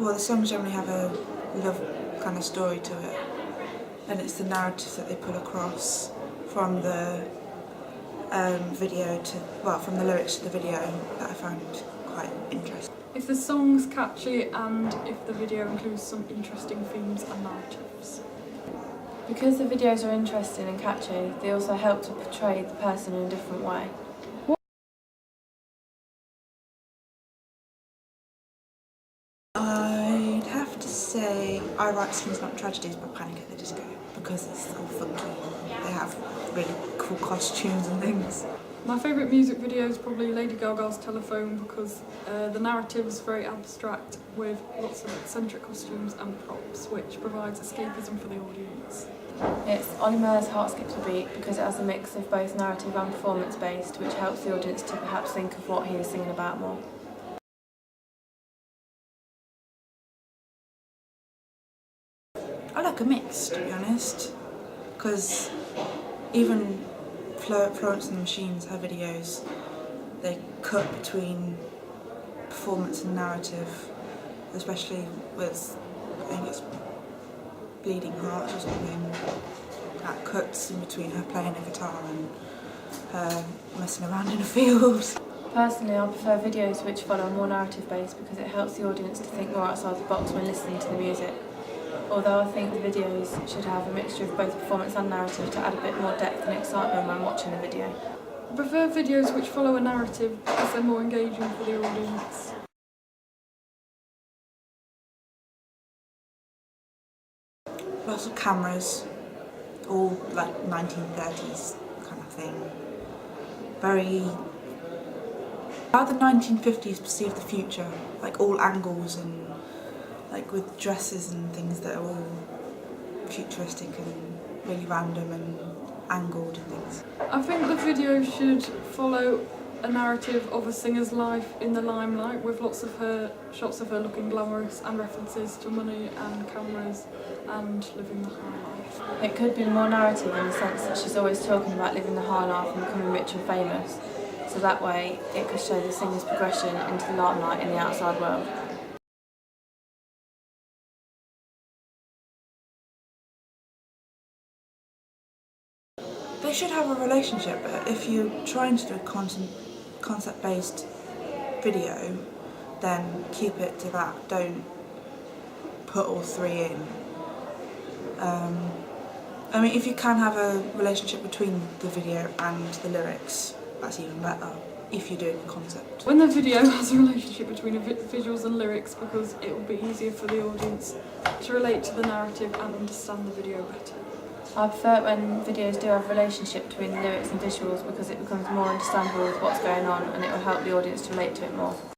Well, the songs generally have a love kind of story to it, and it's the narrative that they pull across from the from the lyrics to the video that I found quite interesting. If the song's catchy and if the video includes some interesting themes and narratives. Because the videos are interesting and catchy, they also help to portray the person in a different way. I'd have to say I Write Songs Not Tragedies by Panic at the Disco, because it's all funky. They have really cool costumes and things. My favourite music video is probably Lady Gaga's Telephone, because the narrative is very abstract with lots of eccentric costumes and props, which provides escapism for the audience. It's Olly Murs' Heart Skips a Beat because it has a mix of both narrative and performance based, which helps the audience to perhaps think of what he is singing about more. I like a mix, to be honest, because even Florence and the Machines, her videos, they cut between performance and narrative, especially with, I think it's Bleeding Hearts or something, that cuts in between her playing a guitar and her messing around in a field. Personally, I prefer videos which follow more narrative based because it helps the audience to think more outside the box when listening to the music. Although I think the videos should have a mixture of both performance and narrative to add a bit more depth and excitement when watching the video. I prefer videos which follow a narrative because they're more engaging for the audience. Lots of cameras, all like 1930s kind of thing. Very how the 1950s perceived the future, like all angles and like with dresses and things that are all futuristic and really random and angled and things. I think the video should follow a narrative of a singer's life in the limelight, with lots of shots of her looking glamorous and references to money and cameras and living the high life. It could be more narrative in the sense that she's always talking about living the high life and becoming rich and famous, so that way it could show the singer's progression into the limelight in the outside world. They should have a relationship, but if you're trying to do a concept-based video, then keep it to that. Don't put all three in. I mean, if you can have a relationship between the video and the lyrics, that's even better, if you're doing a concept. When the video has a relationship between visuals and lyrics, because it will be easier for the audience to relate to the narrative and understand the video better. I prefer it when videos do have a relationship between the lyrics and visuals because it becomes more understandable with what's going on and it will help the audience to relate to it more.